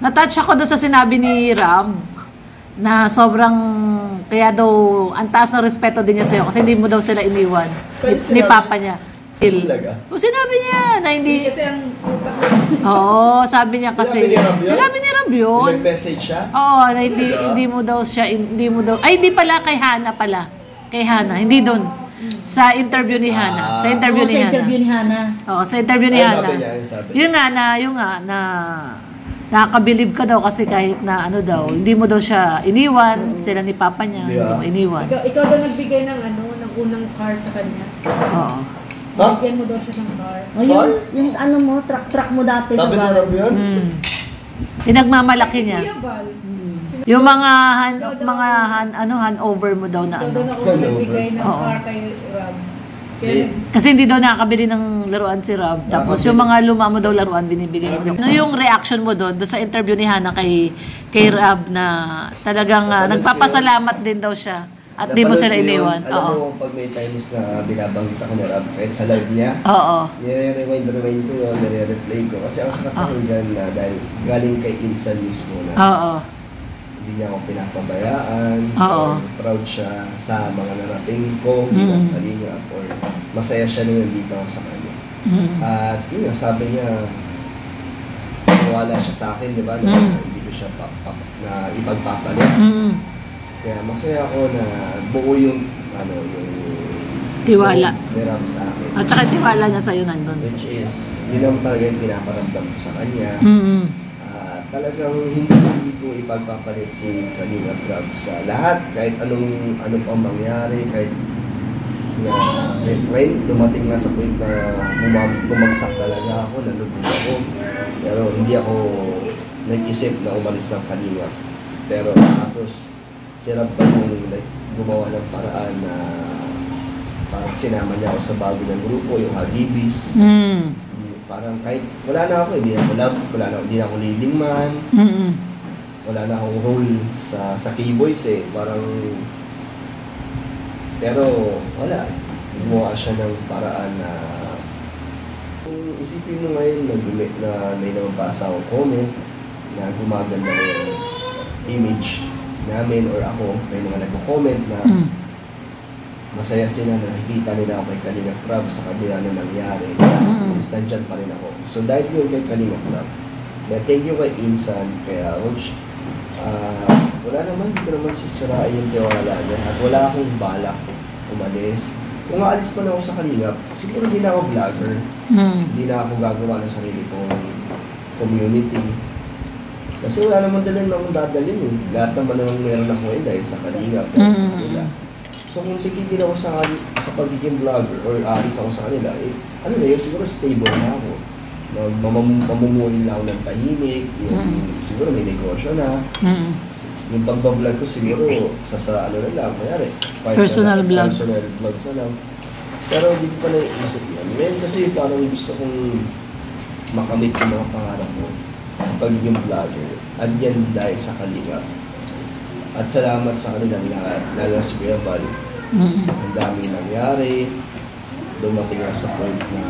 Na-touch ako doon sa sinabi ni Ram na sobrang, kaya daw, ang taas ng respeto din niya sa'yo kasi hindi mo daw sila iniwan ni Papa niya. O sinabi niya na hindi... Kasi ang... Oo, sabi niya kasi... Sinabi ni Ram yun. Nag-message siya? Oo, na hindi mo daw siya, hindi mo daw... Ay, hindi pala, kay Hana pala. Kay Hana, hindi doon. Sa interview ni Hana. Sa interview ni Hana. Sa interview ni Hana. Oo, sa interview ni Hana. Yun nga na nakakabilib ka daw kasi kahit na ano daw, hindi mo daw siya iniwan, sila ni Papa niya, hindi mo iniwan. Ikaw daw nagbigay ng ng unang car sa kanya. Oo. Bigyan mo daw siya ng car. Yung ano mo, truck mo dati sa bahay. Sabi na yun? Pinagmamalaki niya. Yung mga handover mo daw na ano. Ikaw daw na nagbigay ng car kay Rob. Kasi hindi daw nakakabili ng laruan si Rob. Tapos yung mga luma mo daw laruan, binibigay mo daw. Ano yung reaction mo doon sa interview ni Hana kay Rob na talagang nagpapasalamat din daw siya at di mo sila iniwan. Alam mo, pag may times na binabanggit ako ni Rob, kahit sa live niya, nire-rewind ko yun, nire-replay ko. Kasi ako sa katulungan na dahil galing kay Insan mismo na hindi niya ako pinapabayaan, proud siya sa mga narating ko, bilang kalingap, or masaya siya nung nandito ako sa kanya. At yun nga, sabi niya, wala siya sa akin, di ba, na hindi ko siya na ipagpapalit. Kaya masaya ako na buo yung, yung tiwala ni Rob sa akin. At saka tiwala niya sa'yo nandun. Which is, yun ang talaga yung pinaparamdam ko sa kanya. Talagang hindi ko ipagpapalit si Kalinga Rob sa lahat, kahit anong pang mangyari, kahit na when dumating na sa point na bumagsak talaga ako, nalubog ako, pero hindi ako nag-isip na umalis ng Kalinga. Pero tapos si Rob pa yung gumawa ng paraan na parang sinama niya ako sa bago ng grupo, yung Hagibis. Parang kahit wala na ako, hindi na ako love, hindi na ako leading man, wala na akong role sa K-Boys parang, pero wala, gumawa siya ng paraan na, kung isipin mo ngayon na may nababasa akong comment na gumaganda na yung image namin or ako, may mga nagko-comment na masaya sila na nakikita nila ako kay Kalinga Rob sa kabila na nangyari. Nandyan pa rin ako. So dahil yun kay Kalinga Rob, thank you kay Insan, kaya wala naman, hindi ko naman sisirain yung tiwala niya at wala akong balak umalis. Kung aalis pa na ako sa Kalinga, siguro hindi na ako vlogger. Hindi na ako gagawa ng sarili kong community. Kasi wala naman din akong dadalhin Lahat naman naman meron ako dahil sa Kalinga. So kung titigil ako sa pagiging vlogger or aalis ako sa kanila, siguro stable na ako. Mamumuli lang ako ng tahimik, siguro may negosyo na. Yung pagbablog ko siguro sa na lang, mayari. Personal vlog. Personal vlogs na lang. Pero hindi ko pa naiisip yan. Ngayon kasi parang gusto kong makamit yung mga pangarap ko sa pagiging vlogger. At yan dahil sa Kalinga. At salamat sa kanilang lahat, lalo sa Kuya Val. Ang daming nangyari. Dumating na sa point na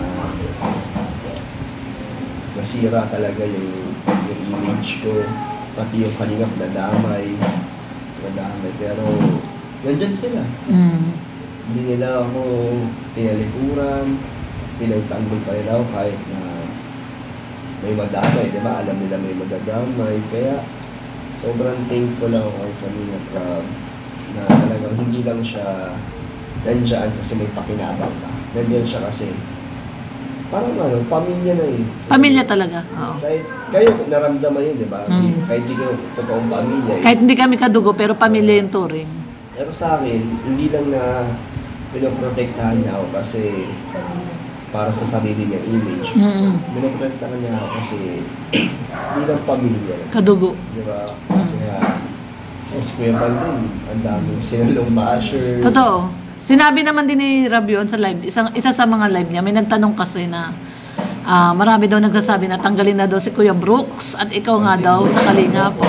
nasira talaga yung image ko. Pati yung Kalingap nadamay. Pero nandyan sila. Hindi nila ako pinalikuran. Pinagtanggol pa rin ako kahit na may madamay, di ba? Alam nila may madadamay. Kaya sobrang thankful ako kay Kalinga Rob na talagang hindi lang siya nandyan kasi may pakinabang ka. Nandyan siya kasi parang pamilya na Pamilya talaga, oo. Kahit kayo naramdaman yun, di ba? Kahit hindi ko totoong pamilya. Kahit hindi kami kadugo, pero pamilya yung turing. Pero sa akin, hindi lang na pinoprotektahan niya ako kasi para sa sarili niya image. Pinoprotektahan niya ako kasi bilang pamilya. Kadugo. Di ba? Kaya, Kuya Val din, ang daming sinalong basher. Totoo. Sinabi naman din ni Rob yun sa live, isa sa mga live niya, may nagtanong kasi na marami daw nagsasabi na tanggalin na daw si Kuya Brooks at ikaw nga daw sa Kalinga po.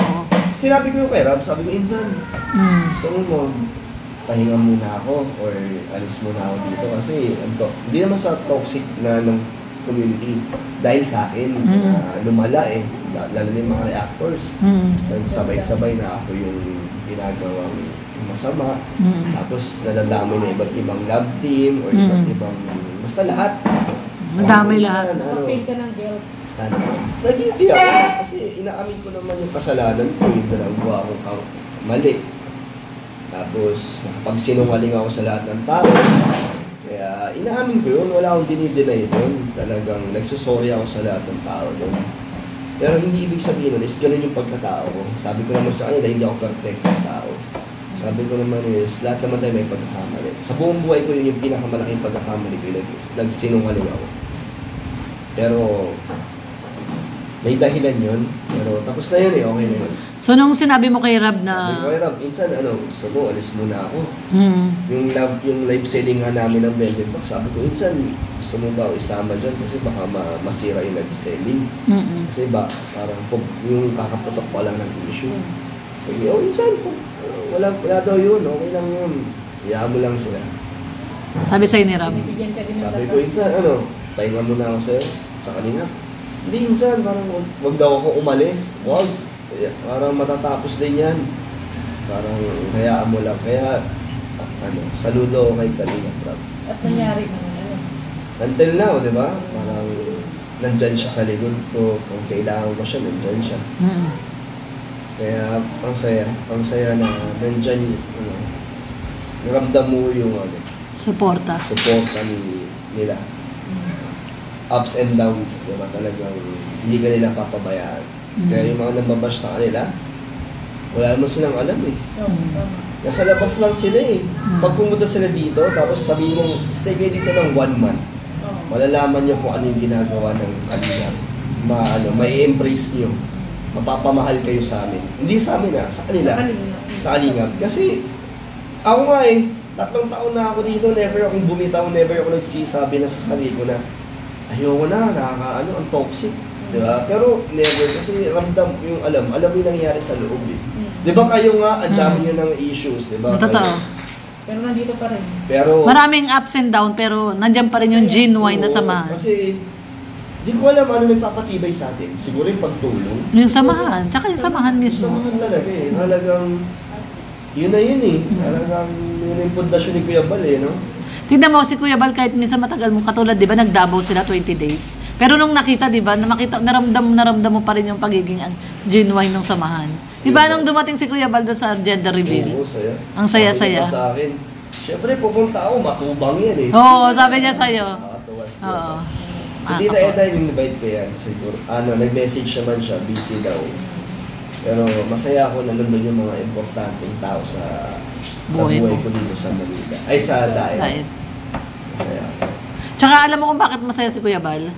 Sinabi ko kay Rob, sabi ko, Insan, so mo, pahinga muna ako or alis muna ako dito kasi hindi naman sa toxic na ng community dahil sa akin, lumala lalo na yung mga reactors. Nagsabay-sabay na ako yung ginagawang masama. Tapos nadadamay na iba't ibang lab team or iba't ibang, basta lahat. Nadamay lahat. Feel ka ng guilt. Nag-guilty ako kasi inaamin ko naman yung kasalanan ko, yung nagawa ko mali. Tapos nakapagsinungaling ako sa lahat ng tao. Kaya inaamin ko yun, wala akong dinideny doon. Talagang nagsusorry ako sa lahat ng tao doon. Pero hindi ibig sabihin nun is ganun yung pagkatao ko. Sabi ko naman sa kanya dahil hindi ako perfect na tao. Sabi ko naman is lahat naman tayo may pagkakamali. Sa buong buhay ko yun yung pinakamalaking pagkakamali ko. Nagsinungaling ako. Pero may dahilan yun. Pero tapos na yun okay na yun. So, nung sinabi mo kay Rab na... Sabi ko kay Rab, minsan gusto mo, alis muna ako. Yung live selling nga namin ng vending box, sabi ko, minsan gusto mo ba isama dyan kasi baka masira yung live selling. Kasi ba, parang yung kakaputok pa lang ng issue. Sabi, minsan, wala daw yun, okay lang yun. Iyaan mo lang sila. Sabi sa'yo ni Rab. Sabi ko, minsan, pahinga muna ako sa'yo, sa kanina. Hindi, minsan, parang wag daw ako umalis. Wag. Parang matatapos din yan. Parang hayaan mo lang. Kaya, saludo ako kay Kalinga Prab. At nangyari naman, Until now, di ba? Parang nandyan siya sa likod ko. Kung kailangan ko siya, nandyan siya. Kaya, ang saya na nandyan, naramdam mo yung Suporta nila. Ups and downs, di ba? Talagang hindi ka nila papabayaan. Kaya yung mga nambabash sa kanila, wala naman silang alam eh. Nasa labas lang sila eh. Pag pumunta sila dito, tapos sabihin mong, stay kayo dito ng 1 month. Malalaman nyo kung ano yung ginagawa ng kanila. May embrace nyo. Mapapamahal kayo sa amin. Hindi sa amin sa kanila. Sa Kalingap. Kasi, ako nga 3 taon na ako dito, never akong bumitaw, never ako nagsisabi na sa sarili ko na, ayoko na, ang toxic. Diba? Pero never, kasi ramdam yung alam yung nangyayari sa loob eh. Diba kayo nga, ang dami nyo ng issues, diba? Totoo. Pero nandito pa rin. Pero, maraming ups and down, pero nandiyan pa rin yung genuine na samahan. Kasi, di ko alam ano nagpapatibay sa atin. Siguro yung pagtulong. Yung samahan, tsaka yung samahan mismo. Yung samahan talaga eh. Talagang, yun na yun eh. Talagang, yun yung pundasyon ni Kuya Bal eh, no? Tignan mo, si Kuya Bal, kahit minsan matagal mo, katulad, di ba, nag-Davao sila 20 days. Pero nung nakita, di ba, naramdam mo pa rin yung pagiging genuine ng samahan. Di ba, nung dumating si Kuya Bal sa gender reveal? Oo, saya. Ang saya-saya. Sabi sa akin, syempre, pupunta ako, matubang yan eh. Oo, sabi niya sa'yo. Oo. Si Tita Eda, yung invite ko yan, siguro. Nag-message naman siya, busy daw. Pero masaya ako na nandun yung mga importanteng tao sa buhay ko dito sa Manila. Ay, sa Daet. Masaya ako. Tsaka alam mo kung bakit masaya si Kuya Bal?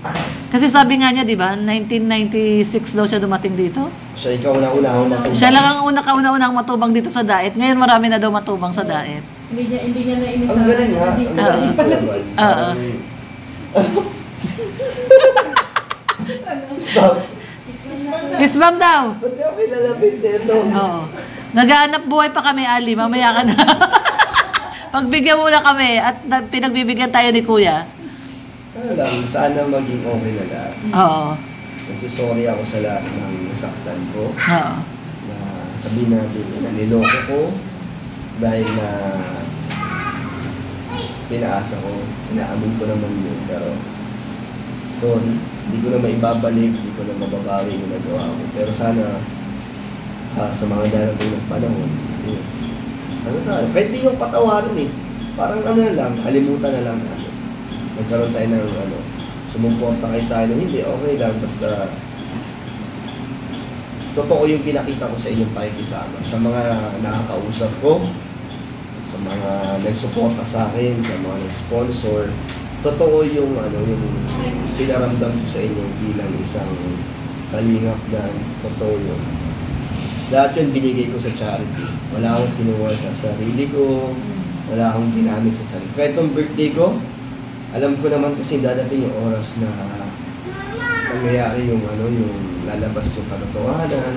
Kasi sabi nga niya, di ba, 1996 daw siya dumating dito. Siya ikaw una-unahang matubang. Siya lang ang kauna-unahang matubang dito sa Daet. Ngayon marami na daw matubang sa Daet. Hindi niya na inisahan. Ang galing nga. Ang galing Oo. Stop. Isbam daw. Ba't di ako kilalapit dito? Oo. Naghahanap buhay pa kami, Ali. Mamaya ka na. Pagbigyan muna kami at pinagbibigyan tayo ni Kuya. Ano lang, sana maging okay na lahat. Oo. Nagsisorry ako sa lahat ng nasaktan ko. Oo. Na sabihin natin na niloko ko dahil na pinaasa ko. Inaamin ko naman yun. Pero sorry, hindi ko na maibabalik, hindi ko na mababawi yung nagawa ko. Pero sana sa mga darating ng panahon, yes. Kahit di yung patawarin eh. Parang lang, kalimutan na lang natin. Nagkaroon tayo ng sumuporta kayo sa akin, hindi, okay lang, basta totoo yung pinakita ko sa inyong pakikisama. Sa mga nakakausap ko, sa mga nagsuporta sa akin, sa mga nag-sponsor, totoo yung yung pinaramdam ko sa inyo bilang isang kalingap na totoo yun. Lahat yun binigay ko sa charity. Wala akong kinuha sa sarili ko, wala akong ginamit sa sarili. Kahit nung birthday ko, alam ko naman kasi dadating yung oras na mangyayari yung lalabas yung katotohanan.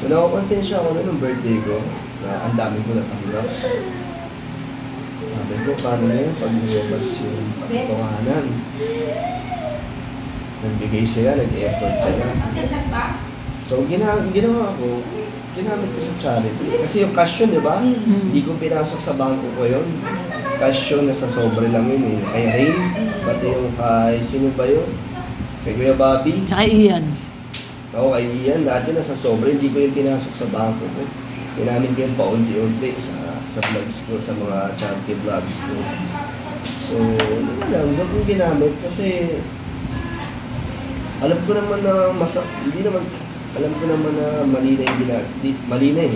So nakakonsensya ako nung birthday ko na ang dami ko natanggap. Sabi ko, paano na yun pag lumabas yung katotohanan? Nagbigay sila, nag-effort sila. So, ginawa ko, ginamit ko sa charity. Kasi yung cash yun, di ba? Hindi ko pinasok sa bangko ko yun. Cash yun, nasa sobre lang yun eh. Kay Rain, pati yung kay, sino ba yun? Kay Kuya Bobby. Tsaka Ian. Oo, kay Ian, dati nasa sobre, hindi ko yung pinasok sa bangko ko. Ginamit ko yung paunti-unti sa vlogs ko, sa mga charity vlogs ko. So, hindi lang kung ginamit kasi alam ko naman na alam ko naman na mali na yung mali na eh.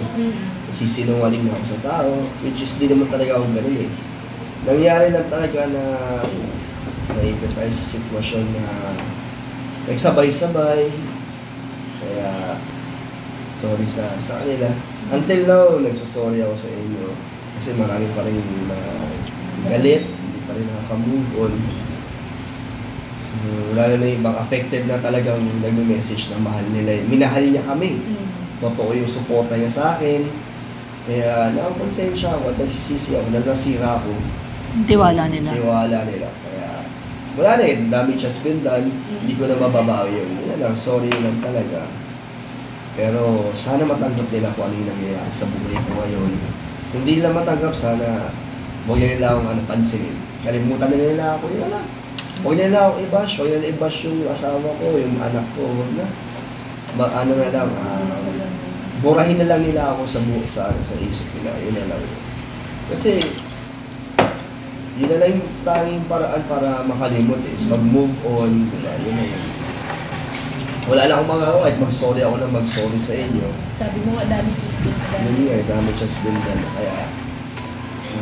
Sisinungaling na ako sa tao, which is di naman talaga ako ganun eh. Nangyari lang talaga na naipit tayo sa sitwasyon na nagsabay-sabay. Kaya, sorry sa kanila. Until now, nagsasorry ako sa inyo. Kasi marami pa rin galit, hindi pa rin nakaka-move on. Lalo na ibang affected na talagang nag-message na mahal nila. Minahal niya kami. Totoo yung suporta niya sa akin. Kaya nakakonsensya ako at nagsisisi ako, nasira ako. Tiwala nila. Kaya wala na eh, damage has been done. Hindi ko na mababawi yun. Yun lang, sorry lang talaga. Pero sana matanggap nila kung ano yung nangyayari sa buhay ko ngayon. Kung hindi nila matanggap, sana huwag nila akong pansinin. Kalimutan nila ako, yun lang. Huwag nila ako i-bash, huwag nila i-bash yung asawa ko, yung anak ko, na ano na lang, burahin na lang nila ako sa isip nila, yun na lang. Kasi, yun na lang yung tanging paraan para makalimot is mag-move on, diba? Yun na yun. Wala na akong magagawa, kahit mag-sorry ako na mag-sorry sa inyo. Sabi mo nga, damage has been done. Yun nga, damage has been done. Kaya,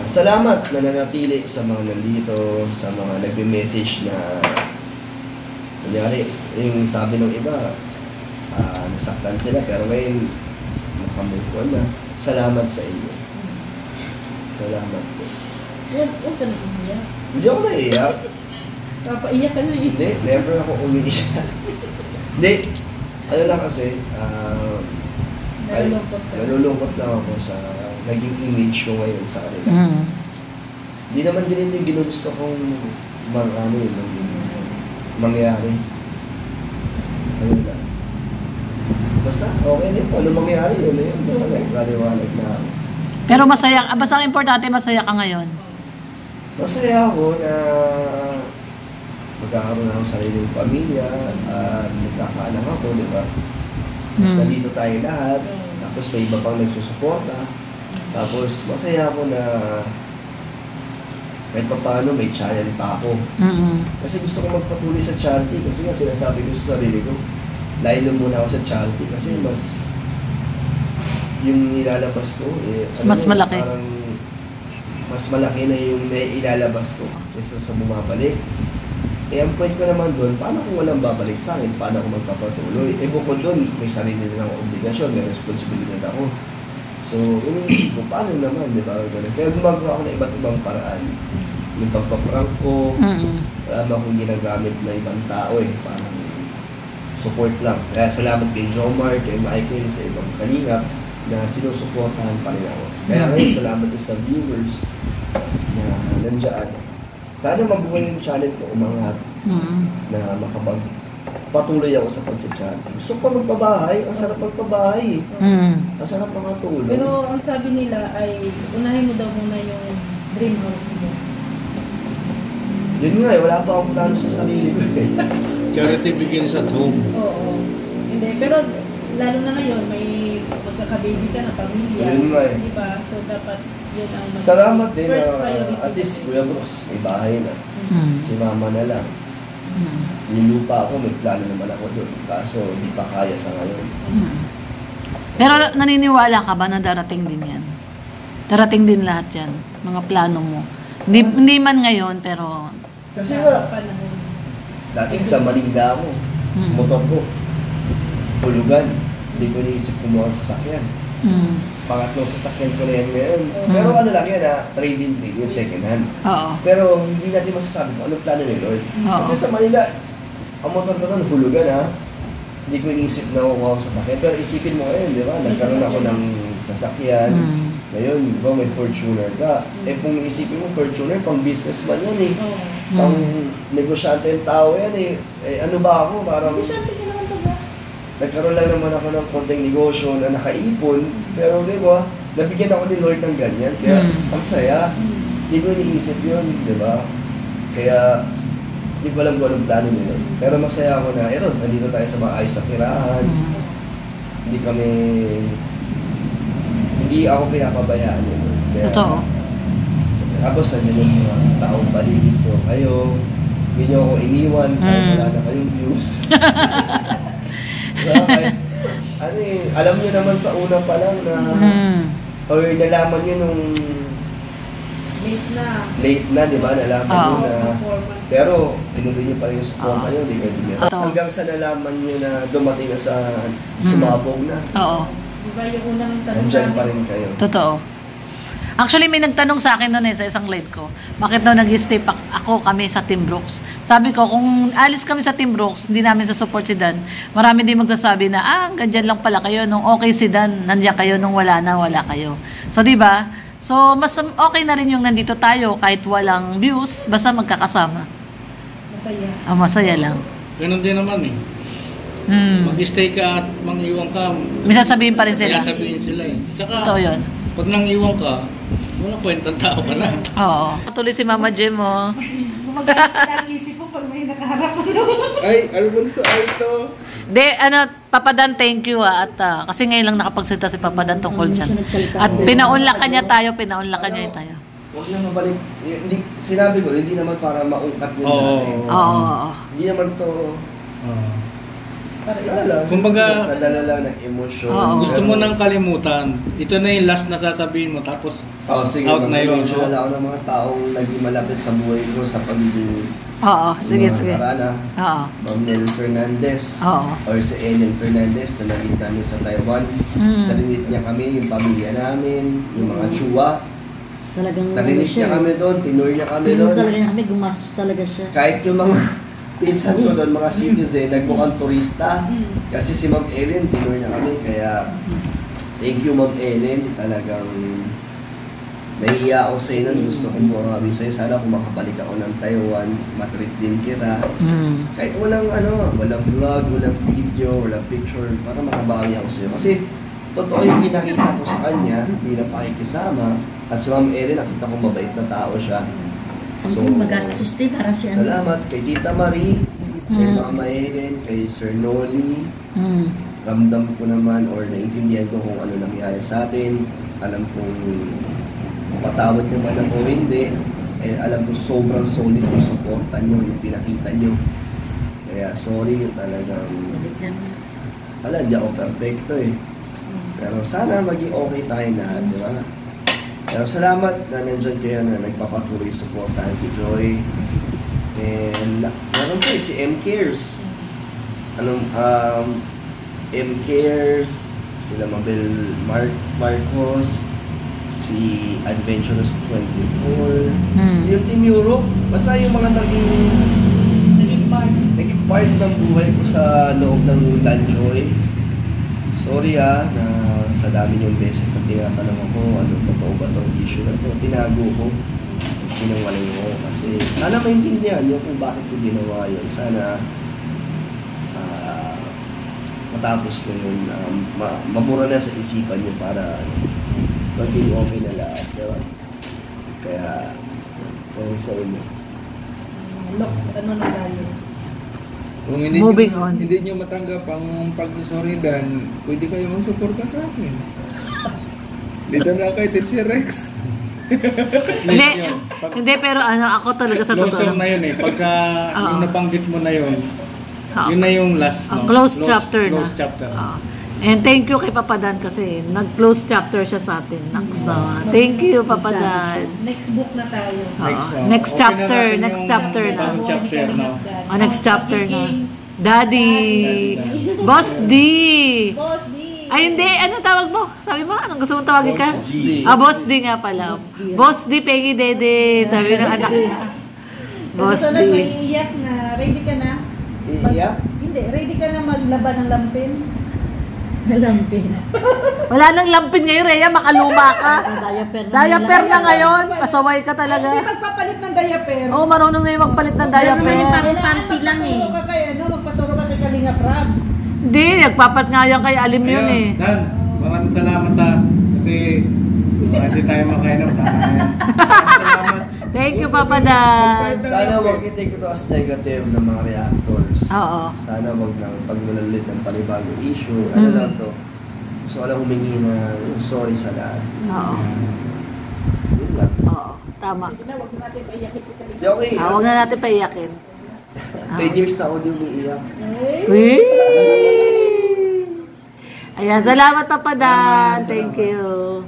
salamat na nanatili sa mga nandito, sa mga nag-message na kunyari, yung sabi ng iba, nasaktan sila, pero ngayon, makamove on na. Salamat sa inyo. Salamat po. Huwag ka na umiyak. Hindi ako naiiyak. Papaiyak ka na eh. Hindi, never ako umiiyak. Hindi, ano lang kasi, nalulungkot lang ako sa naging image ko ngayon sa kanila. Hindi naman din yung ginugusto kong mangyari. Ano lang. Basta, okay din po. Ano mangyari yun na yun. Basta nagkaliwanag na ako. Pero basta ang importante, masaya ka ngayon. Masaya ako na magkakaroon ako sa sariling pamilya at nagkakaanak ako, di ba? Nandito tayo lahat. Tapos may iba pang nagsusuporta. Tapos masaya ako na kahit pa paano may channel pa ako. Kasi gusto ko magpatuloy sa charity kasi nga sinasabi ko sa sarili ko, layo muna ako sa charity kasi mas yung nilalabas ko mas malaki. Parang mas malaki na yung ilalabas ko kaysa sa bumabalik. Ang point ko naman doon, paano kung walang babalik sa akin? Paano ako magpapatuloy? Bukod doon, may sarili na ng obligasyon, may responsibilidad ako. So, iniisip ko, paano naman, di ba? Kaya gumagawa ako ng iba't ibang paraan. Yung pagpaprank ko, wala ba akong ginagamit na ibang tao parang support lang. Kaya salamat kay Jomar, kay Michael, sa ibang kalingap na sinusuportahan pa rin ako. Kaya ngayon, salamat din sa viewers na nandiyan. Sana mabuhay yung channel ko, umangat na makapagpatuloy ako sa pag-charity. Gusto ko magpabahay, ang sarap magpabahay. Ang sarap makatulong. Pero ang sabi nila ay, unahin mo daw muna yung dream house mo. Yun nga wala pa akong plano sa sarili ko Charity begins at home. Oo. Hindi, pero lalo na ngayon, may magkakababy ka na pamilya. Yun nga Di ba? So dapat yun ang salamat din first priority. at least Kuya Brooks, may bahay na. Si mama na lang. Yung lupa ako, may plano naman ako doon. Kaso hindi pa kaya sa ngayon. Pero naniniwala ka ba na darating din yan? Darating din lahat yan, mga plano mo. Hindi man ngayon, pero Kasi nga, panahon. dati sa Manila ako, motor ko, hulugan. Hindi ko naisip kumuha ng sasakyan. Pangatlong sasakyan ko na yan ngayon. Pero ano lang yan trade-in, yung second hand. oo. Pero hindi natin masasabi kung anong plano ni Lord. Oo. Kasi sa Manila, ang motor ko doon, hulugan Hindi ko inisip na kukuha ng sasakyan. Pero isipin mo ngayon, di ba? Nagkaroon ako ng sasakyan. Ngayon, di ba, may Fortuner ka. Kung isipin mo, Fortuner, pang businessman yan Pang negosyante yung tao yan ano ba ako? Parang Negosyante ka naman ba? nagkaroon lang naman ako ng konting negosyo na nakaipon, pero di ba, nabigyan ako ni Lord ng ganyan, kaya ang saya, hindi ko iniisip yun, di ba? Kaya, hindi ko alam kung anong plano nila. Pero masaya ako na, nandito tayo sa maayos sa tirahan, hindi ako pinapabayaan yun. Kaya, totoo. Tapos nandiyan yung mga taong paligid ko, kayo, hindi nyo ako iniwan, kahit wala na kayong views. Alam nyo naman sa una pa lang na, or nalaman nyo nung late na, di ba? Nalaman nyo na, pero pinuloy nyo pa rin yung support nyo, di kayo dinira. Hanggang sa nalaman nyo na dumating na sa sumabog na. Oo. Diba yung unang tanong Nandyan pa rin kayo. Totoo. Actually, may nagtanong sa akin noon sa isang live ko. Bakit daw nag-stay pa kami sa Team Brooks? Sabi ko, kung alis kami sa Team Brooks, hindi namin sa support si Dan, marami din magsasabi na, ganyan lang pala kayo. Nung okay si Dan, nandiyan kayo. Nung wala na, wala kayo. So, di ba? So, mas okay na rin yung nandito tayo kahit walang views, basta magkakasama. Masaya. Masaya lang. Ganun din naman eh. Mag-stay ka at mang-iwan ka. May sasabihin pa rin sila. May sasabihin sila eh. Tsaka, totoo yun. Pag nang-iwan ka, walang kwentang tao ka na. Oo. Tuloy si Mama Jem, oh. Gumaganda ang isip ko pag may nakaharap ko. Ay, Alfonso, ay ito. Papa Dan, thank you at kasi ngayon lang nakapagsalita si Papa Dan tungkol dyan. At Oo. pinaunlakan niya tayo. Huwag na mabalik. Sinabi ko, hindi naman para maungkat yun natin. Oo. Hindi naman to, Kumbaga, nadala lang ng emosyon. gusto mo nang kalimutan. Ito na yung last na sasabihin mo, tapos sige, out na yun. Mag-mention na ako ng mga taong naging malapit sa buhay ko sa pagiging Sige. Karana, Oo. Ma'am Nel Fernandez, Oo. or si Ellen Fernandez na naging namin sa Taiwan. Talinit niya kami, yung pamilya namin, yung mga chua. Talinit niya kami doon, tinur niya kami doon. Talaga niya kami, gumastos talaga siya. Kahit yung mga pinsan ko doon, mga citizen, nagmukhang turista. Kasi si Ma'am Ellen, tinur niya kami. Kaya, thank you Ma'am Ellen. Talagang nahiya ako sa inyo. Gusto kong bumabi sa'yo. Sana kung makabalik ako ng Taiwan, matreat din kita. Kahit walang vlog, walang video, walang picture, para makabawi ako sa'yo. Kasi, totoo yung pinakita ko sa kanya, bilang pakikisama. At si Ma'am Ellen, nakita ko mabait na tao siya. So, magastos din para siya. Salamat kay Tita Marie, kay Mama Ellen, kay Sir Noli. Ramdam ko naman or naintindihan ko kung ano nangyari sa atin. Alam kong patawad nyo man ako hindi. Alam ko sobrang solid yung supportan nyo, yung pinakita nyo. Kaya sorry, talagang hindi ako perfecto eh. Pero sana maging okay tayo na, di ba? Pero salamat na nandyan kayo na nagpapatuloy supportahan si Joy. And meron pa si M Cares. M Cares, sila Mabel Marcos, si Adventurous 24, yung Team Europe, basta yung mga naging part ng buhay ko sa loob ng Danjoy. Sorry na sa dami yung beses na tinatanong ako, totoo ba itong issue na ito? Tinago ko. Sinungaling ko. Kasi sana maintindihan nyo kung bakit ko ginawa yun. Sana matapos na yun, mabura na sa isipan nyo para maging okay na lahat. Diba? Kaya, sorry sa inyo. Ano na tayo? Kung hindi nyo matanggap ang pag-sorry Dan, pwede kayo mag-suporta sa akin. Dito na kay Teacher Rex. Hindi, pero ako talaga sa totoo. Close na yun eh. Pagka yung nabanggit mo na yun, yun na yung last. Close chapter na. Close chapter. And thank you kay Papa Dan kasi nag-close chapter siya sa atin. Thank you, Papa Dan. Next book na tayo. Next chapter na. Next chapter na. Daddy. Boss D. Boss D. Ay, hindi. Ano tawag mo? Sabi mo? Anong gusto mong tawagin ka? Boss D nga pala. Boss D, Peggy Dede. Sabi ng anak. Boss D. May iyak na. Ready ka na? Iiyak? Hindi. Ready ka na maglaban ng lampin? Lampin. Wala nang lampin ngayon, Rhea. Makaluma ka. Diaper na ngayon. Pasaway ka talaga. Hindi magpapalit ng diaper. Oo, marunong na yung magpalit ng diaper. Parang panty lang eh. Magpaturo ka kay Magpaturo ka kay Kalinga Prab. Hindi, nagpapat nga yan kay Alim yun eh. Dan, maraming salamat kasi hindi tayo makainom. Salamat. Thank you, Papa Dan. Sana wag i-take ito as negative ng mga reactors. Oo. Sana wag nang pagmulalit ng panibagong issue. Ano lang to? Gusto ko lang humingi na sorry sa lahat. Oo. Yun lang. Oo, tama. Huwag na natin paiyakin si Kalinga. Di okay. Huwag na natin paiyakin. 10 years sa audio umiiyak. Uy! Ayan, salamat, Papa Dan. Thank you.